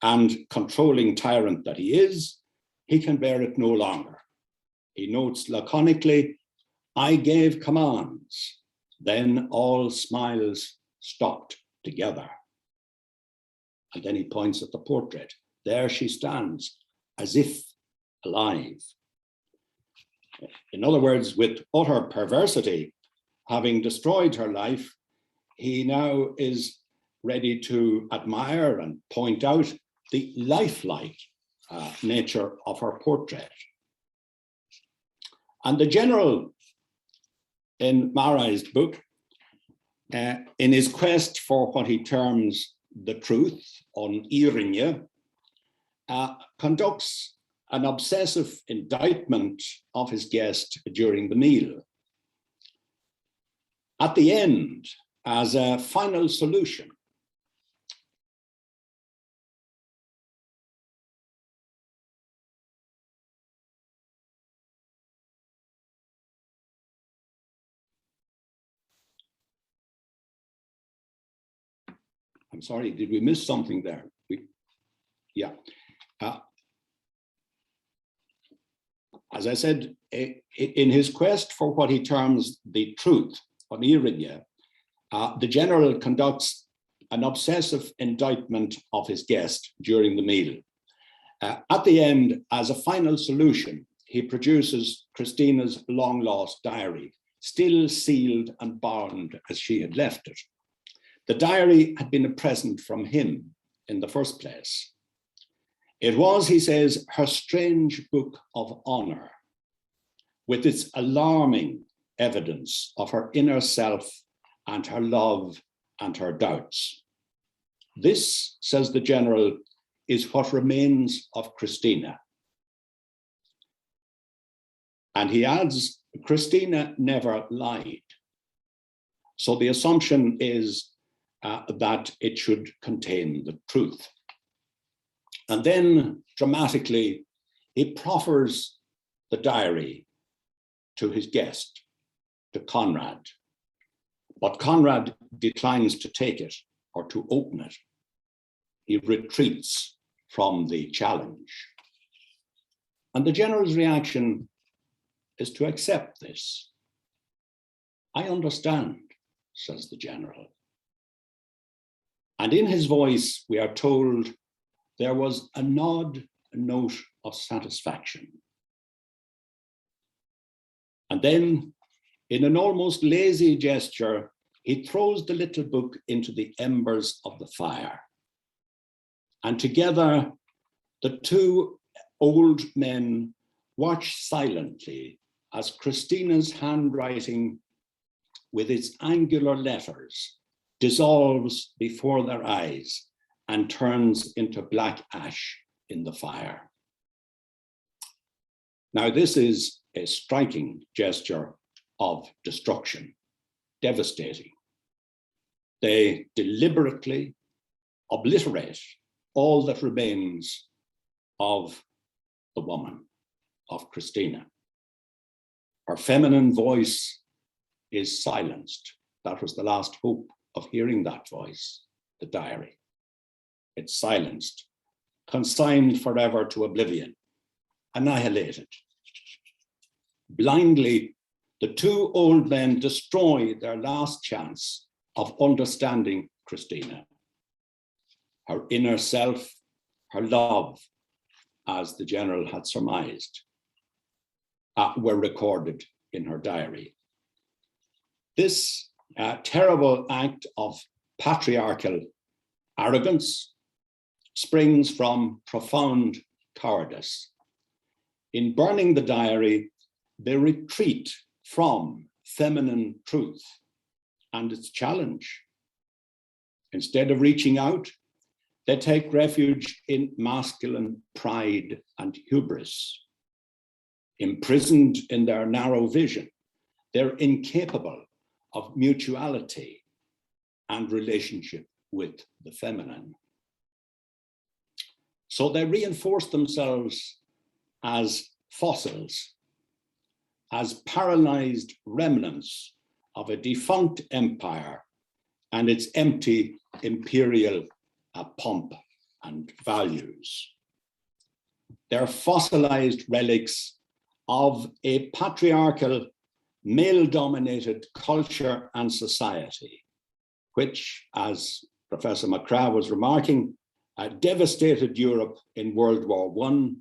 Speaker 5: And controlling tyrant that he is, he can bear it no longer. He notes laconically, I gave commands, then all smiles stopped together. And then he points at the portrait. There she stands, as if alive. In other words, with utter perversity, having destroyed her life, he now is ready to admire and point out the lifelike nature of her portrait. And the general in Márai's book, in his quest for what he terms the truth on Irene, conducts an obsessive indictment of his guest during the meal. At the end, as a final solution, I'm sorry, did we miss something there? Yeah. As I said, in his quest for what he terms the truth on Irene, the general conducts an obsessive indictment of his guest during the meal. At the end, as a final solution, he produces Christina's long-lost diary, still sealed and bound as she had left it. The diary had been a present from him in the first place. It was, he says, her strange book of honor, with its alarming evidence of her inner self and her love and her doubts. This, says the general, is what remains of Christina. And he adds, Christina never lied. So the assumption is that it should contain the truth. And then dramatically, he proffers the diary to his guest, to Conrad. But Conrad declines to take it or to open it. He retreats from the challenge. And the general's reaction is to accept this. I understand, says the general. And in his voice, we are told there was a note of satisfaction. And then, in an almost lazy gesture, he throws the little book into the embers of the fire. And together, the two old men watch silently as Christina's handwriting with its angular letters dissolves before their eyes and turns into black ash in the fire. Now, this is a striking gesture of destruction, devastating. They deliberately obliterate all that remains of the woman, of Christina. Her feminine voice is silenced. That was the last hope of hearing that voice, the diary. It's silenced, consigned forever to oblivion, annihilated. Blindly, the two old men destroy their last chance of understanding Christina. Her inner self, her love, as the general had surmised, were recorded in her diary. This terrible act of patriarchal arrogance springs from profound cowardice. In burning the diary, they retreat from feminine truth and its challenge. Instead of reaching out, they take refuge in masculine pride and hubris. Imprisoned in their narrow vision, they're incapable of mutuality and relationship with the feminine. So they reinforce themselves as fossils, as paralyzed remnants of a defunct empire and its empty imperial pomp and values. They're fossilized relics of a patriarchal, male-dominated culture and society, which, as Professor Mícheál was remarking, devastated Europe in World War I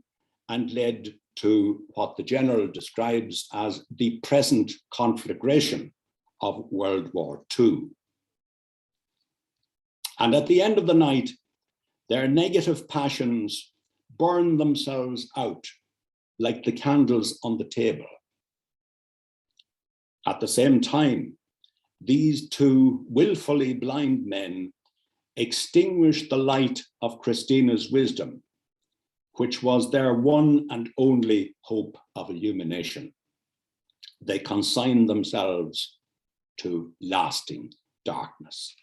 Speaker 5: and led to what the general describes as the present conflagration of World War II. And at the end of the night, their negative passions burn themselves out like the candles on the table. At the same time, these two willfully blind men extinguish the light of Christina's wisdom, which was their one and only hope of illumination. They consign themselves to lasting darkness.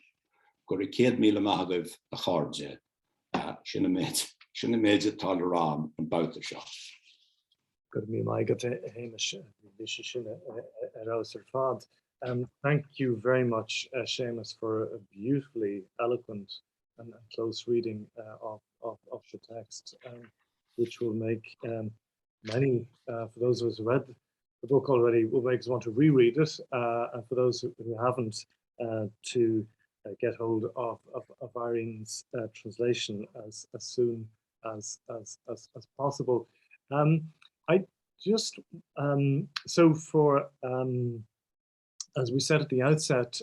Speaker 5: Guriked mila mahagav a chardje, shinamed toleraam and bout the shot.
Speaker 1: Thank you very much, Séamus, for a beautifully eloquent and close reading of the text, which will make many, for those of us who read the book already, will make us want to reread it, and for those who haven't, to get hold of Irene's translation as soon as possible. I just, so for, as we said at the outset,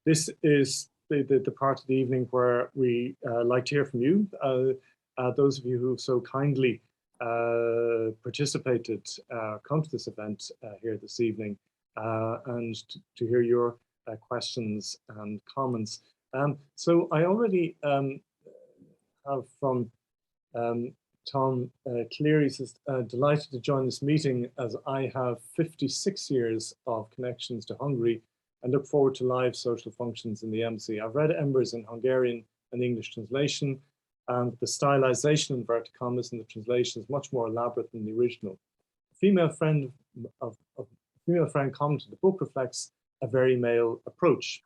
Speaker 1: this is the part of the evening where we like to hear from you, those of you who so kindly participated, come to this event here this evening, and to hear your questions and comments. So I already have from Tom Cleary, says, delighted to join this meeting as I have 56 years of connections to Hungary and look forward to live social functions in the embassy. I've read Embers in Hungarian and English translation, and the stylization, inverted commas, in the translation is much more elaborate than the original. A female friend commented, the book reflects a very male approach,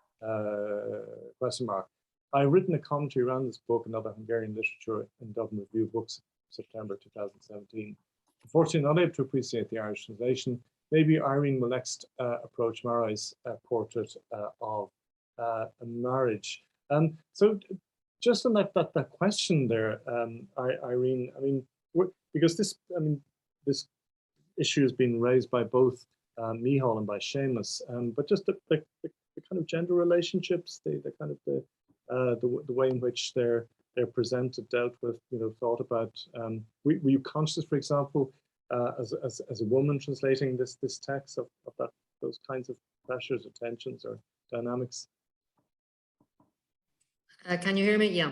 Speaker 1: question mark. I've written a commentary around this book and other Hungarian literature in Dublin Review Books, September 2017. Unfortunately, not able to appreciate the Irish translation. maybe Irene will next approach Marai's portrait of a marriage. So just on that question there, Irene, I mean, because this issue has been raised by both Mícheál and by Séamus, but just the kind of gender relationships, the kind of the way in which they're presented, dealt with, thought about. Were you conscious, for example, as a woman translating this text of those kinds of pressures or tensions or dynamics?
Speaker 3: Can you hear me? Yeah.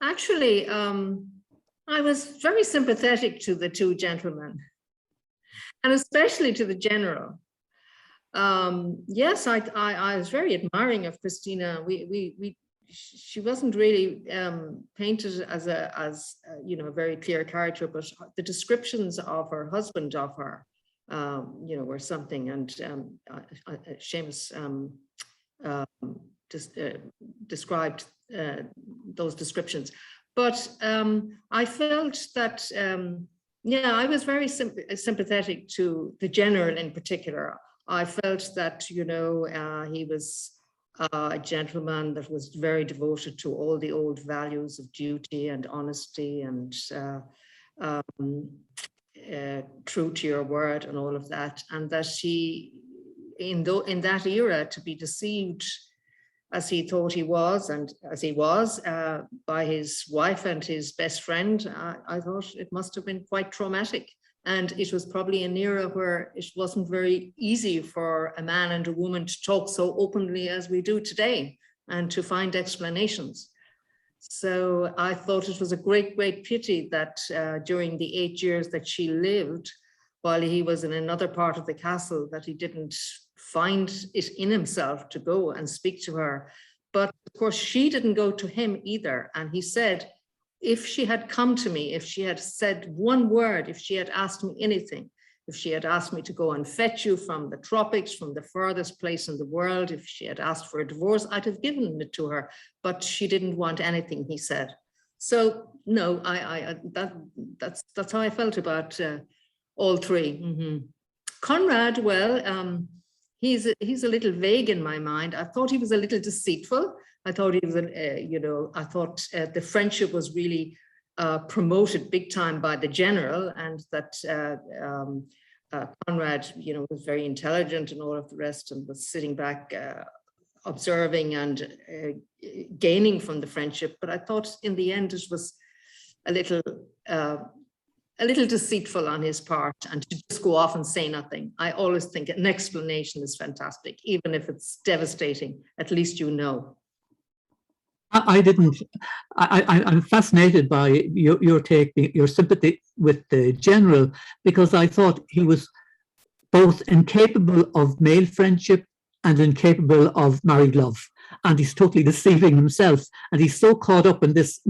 Speaker 3: Actually, I was very sympathetic to the two gentlemen, and especially to the general. Yes, I was very admiring of Christina. She wasn't really painted as a very clear character, but the descriptions of her husband of her, were something. And Séamus described those descriptions. But I felt that, I was very sympathetic to the general in particular. I felt that, he was a gentleman that was very devoted to all the old values of duty and honesty and true to your word and all of that. And that in that era, to be deceived as he thought he was, and as he was, by his wife and his best friend, I thought it must have been quite traumatic. And it was probably an era where it wasn't very easy for a man and a woman to talk so openly as we do today and to find explanations. So I thought it was a great, great pity that during the 8 years that she lived, while he was in another part of the castle, that he didn't find it in himself to go and speak to her. But of course, she didn't go to him either. And he said, if she had come to me, if she had said one word, if she had asked me anything, if she had asked me to go and fetch you from the tropics, from the furthest place in the world, if she had asked for a divorce, I'd have given it to her, but she didn't want anything, he said. So no, that's how I felt about all three. Mm-hmm. Conrad, well, he's a little vague in my mind. I thought he was a little deceitful. I thought he was, I thought the friendship was really promoted big time by the general, and that Conrad, was very intelligent and all of the rest, and was sitting back observing and gaining from the friendship. But I thought in the end it was a little deceitful on his part, and to just go off and say nothing. I always think an explanation is fantastic, even if it's devastating. At least you know.
Speaker 4: I'm fascinated by your take, your sympathy with the general, because I thought he was both incapable of male friendship and incapable of married love. And he's totally deceiving himself. And he's so caught up in this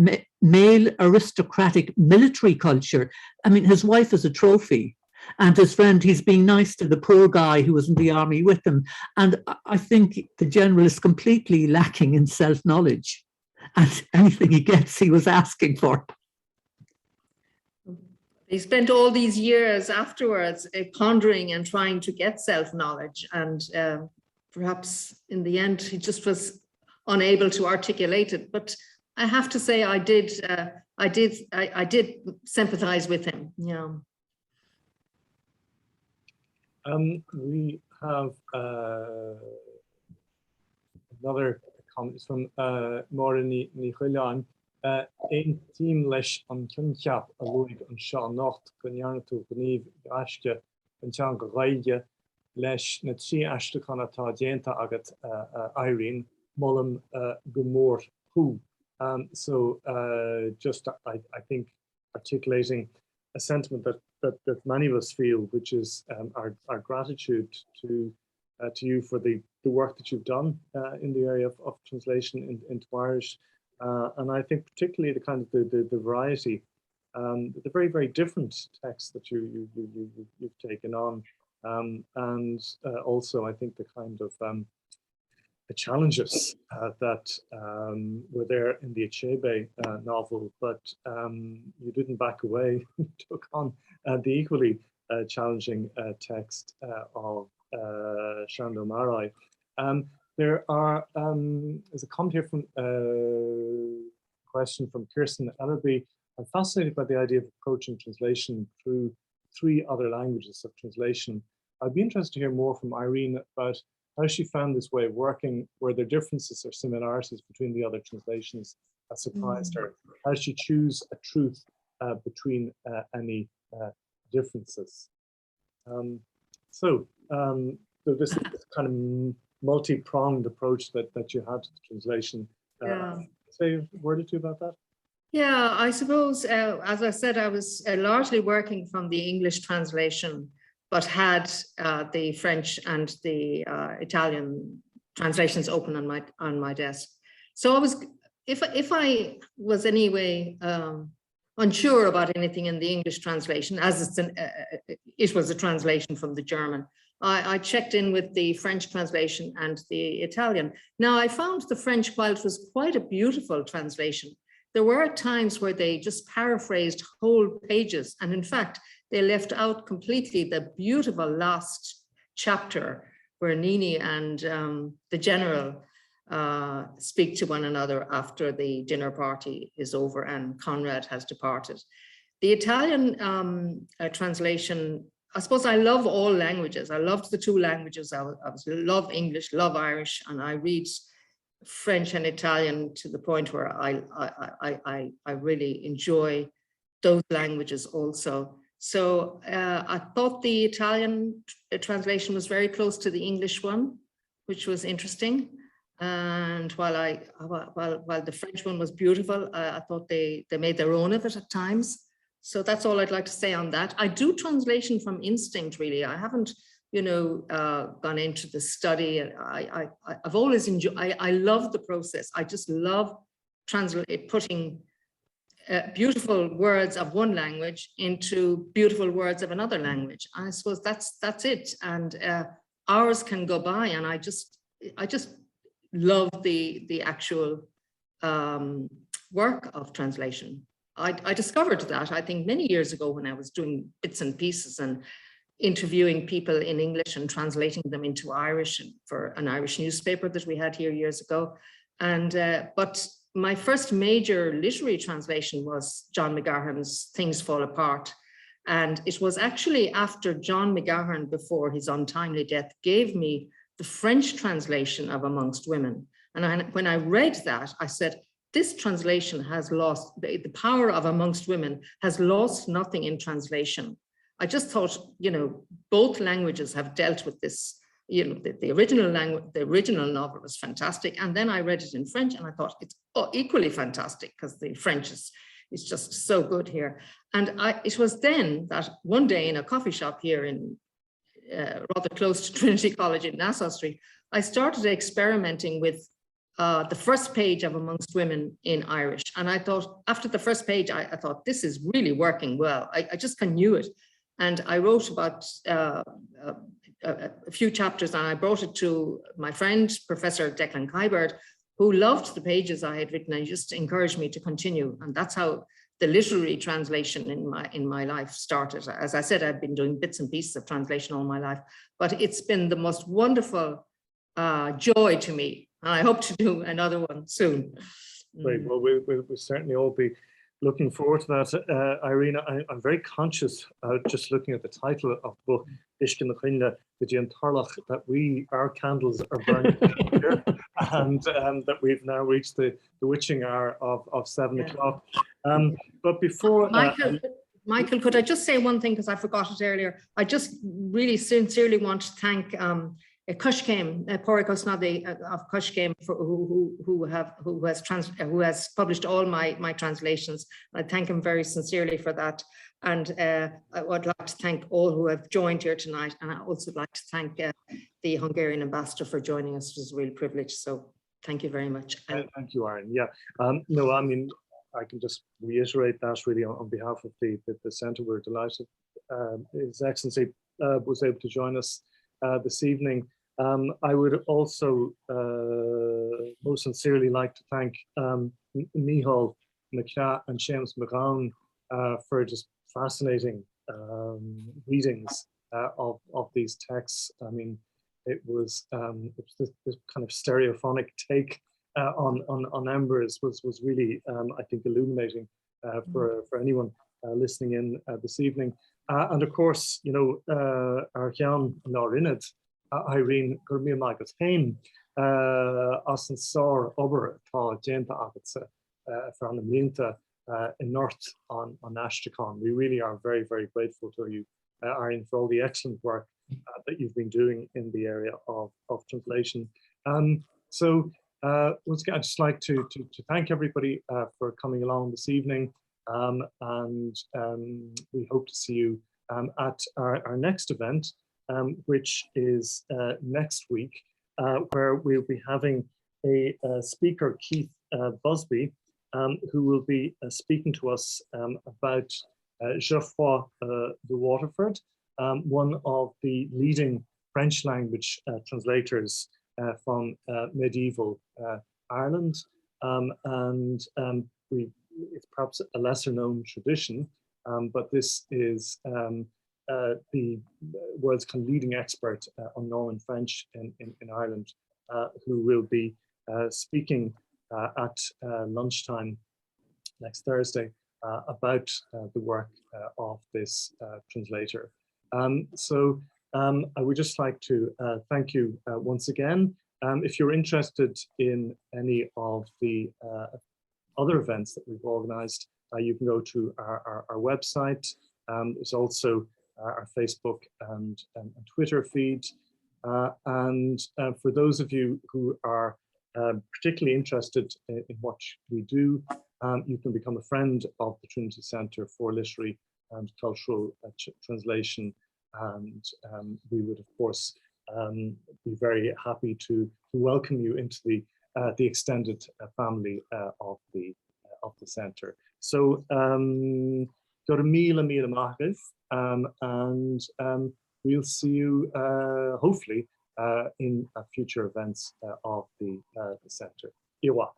Speaker 4: male aristocratic military culture. I mean, his wife is a trophy. And his friend, he's being nice to the poor guy who was in the army with him. And I think the general is completely lacking in self-knowledge. And anything he gets, he was asking for.
Speaker 3: He spent all these years afterwards pondering and trying to get self-knowledge. And perhaps in the end, he just was unable to articulate it. But I have to say, I did sympathize with him. Yeah.
Speaker 1: We have another comment from Mícheál. Ein team leis an cunceap a luig an seo nacht gonnearnú gníomh aiste an tean go ghaige leis na trí aistechan atá déanta agat Irene mollam go mór thu. So just I think articulating a sentiment that many of us feel, which is our gratitude to you for the work that you've done in the area of translation into Irish. And I think particularly the kind of the variety, the very, very different texts that you've taken on, and also I think the kind of the challenges that were there in the Achebe novel, but you didn't back away, you took on the equally challenging text of Sándor Márai. There's a comment here from question from Kirsten Ellerby. I'm fascinated by the idea of approaching translation through 3 other languages of translation. I'd be interested to hear more from Irene about how she found this way of working. Were there differences or similarities between the other translations that surprised her? How did she choose a truth between any differences? So this kind of multi-pronged approach that you had to the translation. Say a word or two about that.
Speaker 3: Yeah, I suppose, as I said, I was largely working from the English translation, but had the French and the Italian translations open on my desk. So I was, if I was anyway unsure about anything in the English translation, as it was a translation from the German, I checked in with the French translation and the Italian. Now I found the French, while it was quite a beautiful translation, there were times where they just paraphrased whole pages. And in fact, they left out completely the beautiful last chapter where Nini and the general speak to one another after the dinner party is over and Conrad has departed. The Italian translation, I suppose I love all languages. I loved the 2 languages. I love English, love Irish, and I read French and Italian to the point where I really enjoy those languages also. So I thought the Italian translation was very close to the English one, which was interesting. And while the French one was beautiful, I thought they made their own of it at times. So that's all I'd like to say on that. I do translation from instinct, really. I haven't, gone into the study. I've always enjoyed, I love the process. I just love putting beautiful words of one language into beautiful words of another language. I suppose that's it. And hours can go by, and I just love the actual work of translation. I discovered that, I think, many years ago when I was doing bits and pieces and interviewing people in English and translating them into Irish for an Irish newspaper that we had here years ago. And but my first major literary translation was John McGahern's Things Fall Apart. And it was actually after John McGahern, before his untimely death, gave me the French translation of Amongst Women. And when I read that, I said, this translation has lost, the power of Amongst Women has lost nothing in translation. I just thought, both languages have dealt with this. The original language, the original novel was fantastic. And then I read it in French and I thought it's equally fantastic because the French is just so good here. And it was then that one day in a coffee shop here in rather close to Trinity College in Nassau Street, I started experimenting with the first page of Amongst Women in Irish. And I thought, after the first page, I thought, this is really working well. I just knew it. And I wrote about a few chapters, and I brought it to my friend, Professor Declan Kybert, who loved the pages I had written and just encouraged me to continue. And that's how the literary translation in my life started. As I said, I've been doing bits and pieces of translation all my life, but it's been the most wonderful joy to me. And I hope to do another one soon.
Speaker 1: Great. Well, we'll certainly all be looking forward to that. Irene, I'm very conscious, just looking at the title of the book, Coinnle, tÓrlach, that our candles are burning here, and that we've now reached the witching hour of 7 o'clock. But before...
Speaker 3: Michael, could I just say one thing, because I forgot it earlier? I just really sincerely want to thank Cushcame, Poricos Nadi of Cushcame, who has published all my translations. I thank him very sincerely for that. And I would like to thank all who have joined here tonight. And I also like to thank the Hungarian ambassador for joining us. It was a real privilege. So thank you very much.
Speaker 1: Thank you, Irene. Yeah, no, I mean, I can just reiterate that really on behalf of the Centre. We're delighted His Excellency was able to join us this evening. I would also most sincerely like to thank Mícheál, Mícheál and Séamus for just fascinating readings of these texts. I mean, it was this kind of stereophonic take on Embers was really, I think, illuminating for anyone listening in this evening. And of course, you know, our Gabhann Nárinad, Irene Gurmia Magat Hain, as an sár ober tá déanta agatsa for an Mlinta in North on Ashtikon. We really are very, very grateful to you, Irene, for all the excellent work that you've been doing in the area of translation. So once again, I'd just like to thank everybody for coming along this evening, and we hope to see you at our next event, which is next week, where we'll be having a speaker, Keith Busby, who will be speaking to us about Geoffroy de Waterford, one of the leading French language translators from medieval Ireland. It's perhaps a lesser known tradition, but this is the world's kind of leading expert on Norman French in Ireland, who will be speaking at lunchtime next Thursday about the work of this translator. So I would just like to thank you once again. If you're interested in any of the other events that we've organized, you can go to our website. There's also our Facebook and Twitter feed. And for those of you who are particularly interested in what we do, you can become a friend of the Trinity Centre for Literary and Cultural Translation. And we would, of course, be very happy to welcome you into the extended family of the centre. So go to Míle Machis, and we'll see you hopefully in future events of the centre. Iwa.